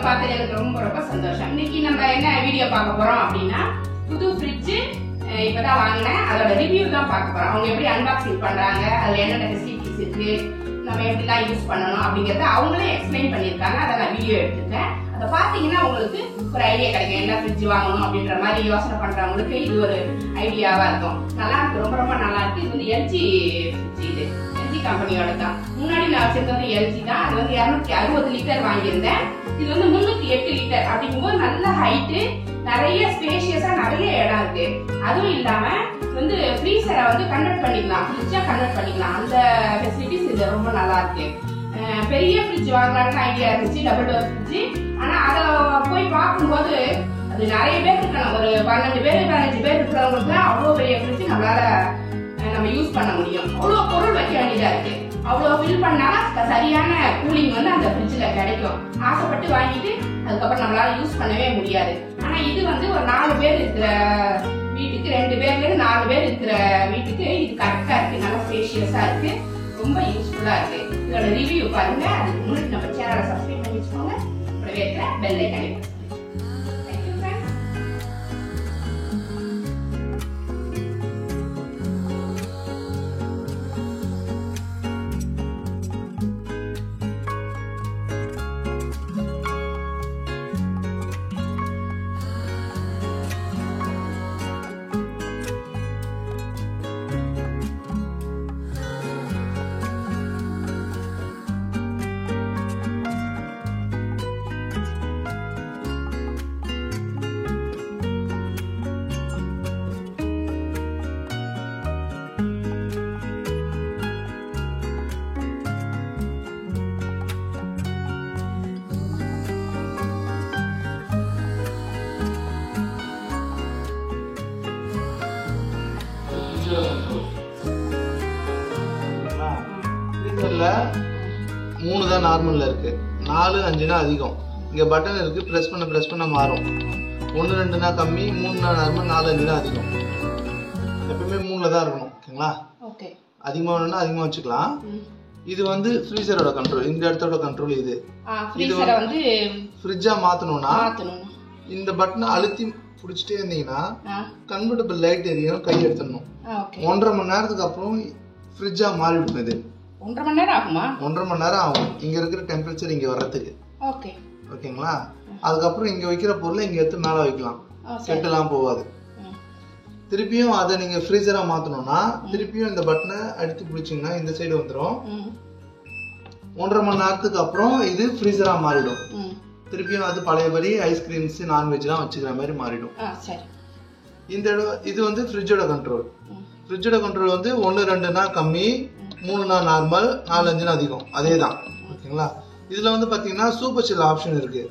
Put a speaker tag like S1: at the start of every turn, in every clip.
S1: பார்த்தது எனக்கு ரொம்ப ரொம்ப சந்தோஷம். இன்னைக்கு நம்ம என்ன வீடியோ பார்க்க போறோம் அப்படின்னா, புது ஃப்ரிட்ஜ் இப்பதான் வாங்கினேன், அதோட ரிவ்யூ தான் பார்க்க போறோம். அவங்க எப்படி அன்பாக்சிங் பண்றாங்க, அதுல என்னென்ன ஃபெசிலிட்டிஸ் இருக்கு, நம்ம எப்படிலாம் யூஸ் பண்ணணும் அப்படிங்கறத அவங்களே எக்ஸ்பிளைன் பண்ணியிருக்காங்க. அதை நான் வீடியோ எடுத்துட்டேன். அதை பார்த்தீங்கன்னா உங்களுக்கு ஒரு ஐடியா கிடைக்கும், என்ன ஃப்ரிட்ஜ் வாங்கணும் அப்படின்ற மாதிரி யோசனை பண்றவங்களுக்கு இது ஒரு ஐடியாவா இருக்கும். நல்லா இருக்கு, ரொம்ப ரொம்ப நல்லா இருக்கு. இது வந்து எல்ஜி ஃப்ரிட்ஜ், இது எல்ஜி கம்பெனியோட தான். முன்னாடி நான் வச்சிருந்தது எல்ஜி தான். அது வந்து 260 லிட்டர் வாங்கியிருந்தேன். இது வந்து 308 லிட்டர் அப்படிங்கும்போது நல்ல ஹைட்டு, நிறைய ஸ்பேஷியஸா நிறைய இடம் இருக்கு. அதுவும் இல்லாம வந்து ஃப்ரீசரை வந்து கன்வெர்ட் பண்ணிக்கலாம், ஃப்ரிட்ஜா கன்வெர்ட் பண்ணிக்கலாம். அந்த ஃபெசிலிட்டிஸ் இது ரொம்ப நல்லா இருக்கு. பெரிய ஃப்ரிட்ஜ் வாங்கலாம்னு ஐடியா இருந்துச்சு, டபுள் டோர் ஃப்ரிட்ஜ். ஆனா அதை போய் பார்க்கும்போது அது நிறைய பேர் இருக்கணும், ஒரு 12 பேர் 15 பேர் இருக்கிறவங்களுக்கு அவ்வளோ பெரிய ஃப்ரிட்ஜ் நம்மளால நம்ம யூஸ் பண்ண முடியும். அவ்வளோ பொருள் வைக்க வேண்டியதா இருக்கு. அவ்வளோ ஃபில் பண்ணா சரியான கூலிங் வந்து அந்த ஃப்ரிட்ஜில் கிடைக்கும். ஆசைப்பட்டு வாங்கிட்டு அதுக்கப்புறம் நம்மளால யூஸ் பண்ணவே முடியாது. ஆனா இது வந்து ஒரு 4 பேர் இருக்கிற வீட்டுக்கு, 2 பேர்ல 4 பேர் இருக்கிற வீட்டுக்கு இது கரெக்டா இருக்கு. நல்லா ஸ்பேஷியஸா இருக்கு, ரொம்ப யூஸ்ஃபுல்லா இருக்கு. இதோட ரிவ்யூ பாருங்க. அதுக்கு முன்னாடி நம்ம சேனலை சப்ஸ்கிரைப் பண்ணி வச்சுக்கோங்க. கூடவே இருக்கிற பெல் ஐகானை
S2: ஃப்ரீசர்ல 3 தான் நார்மல்ல இருக்கு, 4 5னா அதிகம். இங்க பட்டன் இருக்கு, பிரஸ் பண்ண மாறும். 1 2னா கம்மி, 3னா நார்மல், 4 5னா அதிகம். எப்பவுமே 3ல தான் இருக்கணும். ஓகேங்களா?
S1: ஓகே.
S2: அதிகமா வேணும்னா அதிகமா வச்சுக்கலாம். இது வந்து ஃப்ரீசரோட கண்ட்ரோல், இந்த இடத்தோட கண்ட்ரோல். இது
S1: ஃப்ரீசரை வந்து
S2: ஃப்ரிட்ஜா மாத்தணும்னா இந்த பட்டனை அழுத்தி பிடிச்சிட்டே இருந்தீங்கன்னா கன்வெர்ட்டபிள் லைட் எரியும், கை எடுத்துடணும். 1.5 மணி நேரத்துக்கு அப்புறம் ஃப்ரிட்ஜா மாறிடும். இது
S1: 1.5 மணி நேரம் ஆகுமா?
S2: 1.5 மணி நேரம் ஆகும் இங்க இருக்கிற டெம்பரேச்சர் இங்க வர்றதுக்கு.
S1: ஓகே.
S2: ஓகேங்களா? அதுக்கப்புறம் இங்க வைக்கிற பொருளை இங்க எடுத்து மேல வைக்கலாம், கெட்டெல்லாம் போகாது. திருப்பியும் அதை நீங்க ஃப்ரீசரா மாத்தணும்னா திருப்பியும் இந்த பட்டனை அடித்து பிடிச்சிங்கன்னா இந்த சைடு வந்துடும். 1.5 மணி நேரத்துக்கு அப்புறம் இது ஃப்ரீசரா மாறிடும். திருப்பியும் அது பழையபடி ஐஸ்கிரீம்ஸ் நான்வெஜ்லாம் வச்சுக்கிற மாதிரி மாறிடும். இந்த இடம் இது வந்து ஃப்ரிட்ஜோட கண்ட்ரோல். ஃப்ரிட்ஜோட கண்ட்ரோல் வந்து 1 2னா கம்மி, 3னா நார்மல், 4 5னா அதிகம். அதே தான். ஓகேங்களா? இதுல வந்து பாத்தீங்கன்னா சூப்பர் சில் ஆப்ஷன் இருக்கு.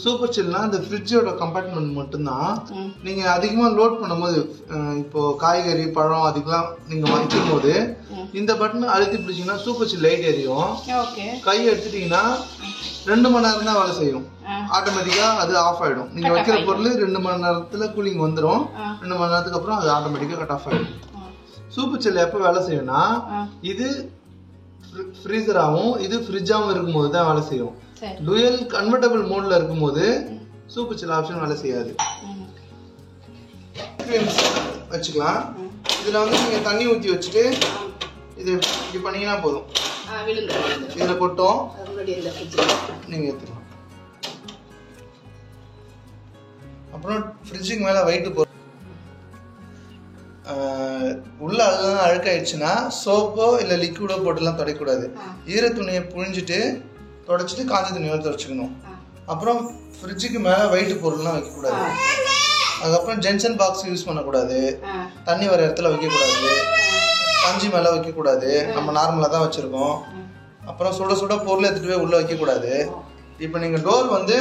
S2: சூப்பர் சில்னா இந்த ஃப்ரிட்ஜோட கம்பார்ட்மெண்ட் மட்டும்தான். நீங்க அதிகமா லோட் பண்ணும்போது, இப்போ காய்கறி பழம் அதுக்கெல்லாம் நீங்க வைக்கும் போது இந்த பட்டனை அழுத்தி பிடிச்சீங்கன்னா சூப்பர் சில் லைட் எரியும். கை எடுத்துட்டீங்கன்னா 2 மணி நேரம் தான் வேலை செய்யும். ஆட்டோமேட்டிக்கா அது ஆஃப் ஆயிடும். நீங்க வைக்கிற பொருள் 2 மணி நேரத்துல கூலிங் வந்துடும். 2 மணி நேரத்துக்கு அப்புறம் அது ஆட்டோமேட்டிக்கா கட் ஆஃப் ஆயிடும். சூப்பர் சில் எப்ப வேலை செய்யும்னா இது ஃப்ரீசராகவும் இது ஃப்ரிட்ஜாவும் இருக்கும்போது தான் வேலை செய்யும். டுயல் கன்வெர்ட்டபிள் மோட்ல இருக்கும்போது சூப்பர் சில் ஆப்ஷன் வேலை செய்யாது. வச்சுக்கலாம். இதுல வந்து நீங்க தண்ணி ஊத்தி வச்சுட்டு இது இப்படி பண்ணீங்கன்னா போதும், இதுல கொட்டும், நீங்க எடுத்துக்கலாம். அப்புறம் ஃப்ரிட்ஜுக்கு மேல வெயிட் போடும். உள்ள அதெல்லாம் அழுக்காயிடுச்சுன்னா சோப்போ இல்ல லிக்விடோ போட்டுலாம் தொடக்கூடாது. ஈர துணியை புழிஞ்சிட்டு தொடச்சிட்டு காஞ்ச துணியோட தொடச்சிக்கணும். அப்புறம் ஃப்ரிட்ஜுக்கு மேல வெயிட் பொருள்லாம் வைக்கக்கூடாது. அதுக்கப்புறம் ஜென்சன் பாக்ஸ் யூஸ் பண்ணக்கூடாது, தண்ணி வர இடத்துல வைக்கக்கூடாது, பஞ்சு மேல வைக்கக்கூடாது, நம்ம நார்மலா தான் வச்சிருக்கோம். அப்புறம் சுட சுட பொருள் எடுத்துட்டு போய் உள்ள வைக்கக்கூடாது. இப்போ நீங்க டோர் வந்து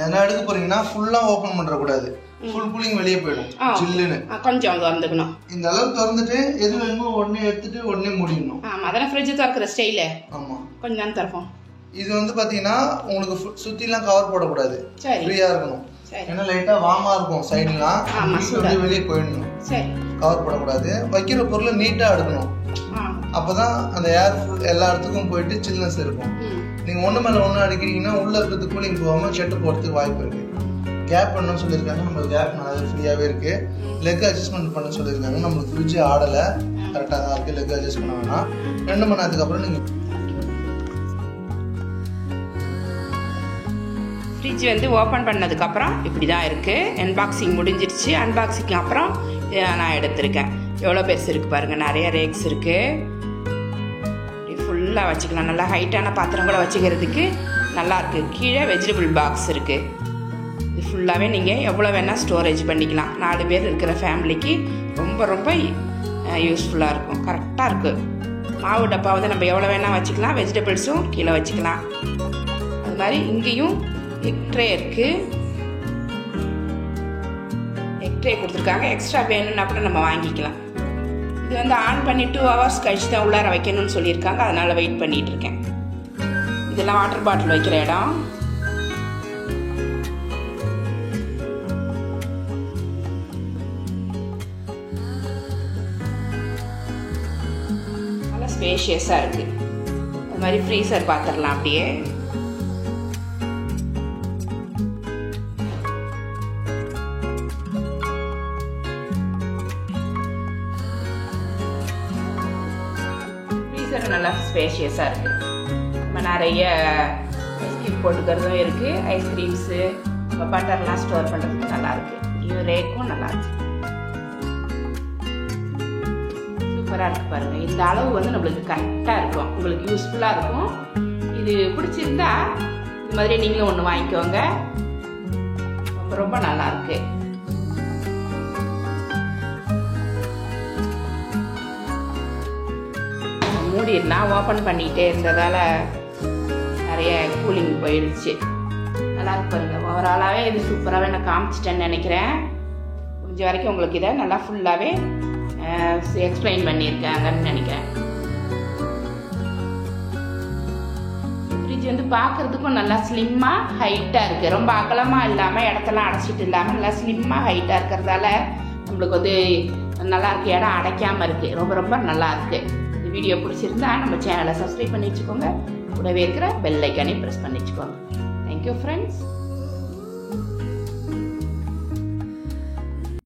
S2: என்ன எடுக்க போறீங்கன்னா ஃபுல்லா ஓபன் பண்றக்கூடாது, ஃபுல் கூலிங் வெளியே போயிடும். ஜில்லுன்னு
S1: கொஞ்சம் திறந்துக்கணும்.
S2: இந்த அளவுக்கு திறந்துட்டு எது வேணுமோ உடனே எடுத்துட்டு உடனே மூடிடணும்.
S1: அதான ஃப்ரிட்ஜ் திறக்கிற ஸ்டைல்.
S2: ஆமா,
S1: கொஞ்சம் தான் திறப்போம்.
S2: இது வந்து பாத்தீங்கன்னா உங்களுக்கு சுத்திலாம் கவர் போடக்கூடாது, ஃப்ரீயா இருக்கணும். ஏன்னா லைட்டா வார்மா இருக்கும் சைடுலாம், வெளியே போயிடணும். கவர் போடக்கூடாது. வைக்கிற பொருளை நீட்டா எடுக்கணும். அப்பதான் அந்த ஏர் எல்லா இடத்துக்கும் போயிட்டு சில்னஸ் இருக்கும். நீங்க ஒண்ணு மேல ஒண்ணு அடிக்கிறீங்கன்னா உள்ள இருக்கிறது கூலிங் போகாம கெட்டு போறதுக்கு வாய்ப்பு இருக்கு. கேப் பண்ணணும்னு சொல்லியிருக்காங்க, நம்மளுக்கு கேப் நல்லா ஃப்ரீயாவே இருக்கு. லெக் அட்ஜஸ்ட்மெண்ட் பண்ண சொல்லியிருக்காங்க, நம்மளுக்கு ஃப்ரிட்ஜ் ஆடலை, கரெக்டாக தான் இருக்கு. லெக் அட்ஜஸ்ட் பண்ண வேணாம். 2 மணி நேரத்துக்கு அப்புறம் நீங்கள்
S1: ஃப்ரிட்ஜ் வந்து ஓப்பன் பண்ணதுக்கப்புறம் இப்படி தான் இருக்குது. அன்பாக்சிங் முடிஞ்சிருச்சு. அன்பாக்சிங் அப்புறம் நான் எடுத்திருக்கேன். எவ்வளோ பெருசு இருக்குது பாருங்கள், நிறைய ரேக்ஸ் இருக்குது. ஃபுல்லாக வச்சுக்கலாம். நல்லா ஹைட்டான பாத்திரம் கூட வச்சுக்கிறதுக்கு நல்லாயிருக்கு. கீழே வெஜிடபிள் பாக்ஸ் இருக்குது. இது ஃபுல்லாகவே நீங்கள் எவ்வளோ வேணால் ஸ்டோரேஜ் பண்ணிக்கலாம். 4 பேர் இருக்கிற ஃபேமிலிக்கு ரொம்ப ரொம்ப யூஸ்ஃபுல்லாக இருக்கும். கரெக்டாக இருக்குது. மாவு டப்பா வந்து நம்ம எவ்வளோ வேணால் வச்சுக்கலாம். வெஜிடபிள்ஸும் கீழே வச்சுக்கலாம். அது மாதிரி இங்கேயும் எக் ட்ரே இருக்குது. எக் ட்ரே கொடுத்துருக்காங்க. எக்ஸ்ட்ரா வேணும்னா கூட நம்ம வாங்கிக்கலாம். இது வந்து ஆன் பண்ணி 2 hours கழிச்சு தான் உள்ளார வைக்கணும்னு சொல்லியிருக்காங்க. அதனால் வெயிட் பண்ணிகிட்டு இருக்கேன். இதெல்லாம் வாட்டர் பாட்டில் வைக்கிற இடம். நல்லா ஸ்பேஷியஸாக இருக்குது. அது மாதிரி ஃப்ரீசர் பார்த்துடலாம். அப்படியே நல்லா ஸ்பேஷியஸாக இருக்குது. நம்ம நிறைய ஐஸ்கிரீம் போட்டுக்கிறதும் இருக்குது. ஐஸ்கிரீம்ஸு பட்டர்லாம் ஸ்டோர் பண்ணுறதுக்கு நல்லாயிருக்கு. இது ரேக்கும் நல்லாயிருக்கு. சூப்பராக இருக்குது பாருங்கள். இந்த அளவு வந்து நம்மளுக்கு கரெக்டாக இருக்கும். உங்களுக்கு யூஸ்ஃபுல்லாக இருக்கும். இது பிடிச்சிருந்தா இது மாதிரி நீங்களும் ஒன்று வாங்கிக்கோங்க. ரொம்ப ரொம்ப நல்லாயிருக்கு. மூடிடலாம். ஓப்பன் பண்ணிகிட்டே இருந்ததால் நிறைய கூலிங் போயிடுச்சு. நல்லா இருக்கு பாருங்கள். ஓவராலாகவே இது சூப்பராகவே நான் காமிச்சிட்டேன்னு நினைக்கிறேன். கொஞ்சம் வரைக்கும் உங்களுக்கு இதை நல்லா ஃபுல்லாகவே எக்ஸ்பிளைன் பண்ணியிருக்காங்கன்னு நினைக்கிறேன். ஃப்ரிட்ஜ் வந்து பார்க்குறதுக்கும் நல்லா ஸ்லிம்மாக ஹைட்டாக இருக்குது. ரொம்ப அகலமாக இல்லாமல் இடத்தெல்லாம் அடைச்சிட்டு இல்லாமல் நல்லா ஸ்லிம்மாக ஹைட்டாக இருக்கிறதால நம்மளுக்கு வந்து நல்லாயிருக்கு. இடம் அடைக்காமல் இருக்குது. ரொம்ப ரொம்ப நல்லாயிருக்கு. வீடியோ பிடிச்சிருந்தா நம்ம சேனலை சப்ஸ்கிரைப் பண்ணி வச்சுக்கோங்க. கூடவே இருக்கிற பெல் ஐக்கானே ப்ரெஸ் பண்ணி வச்சுக்கோங்க. Thank you friends.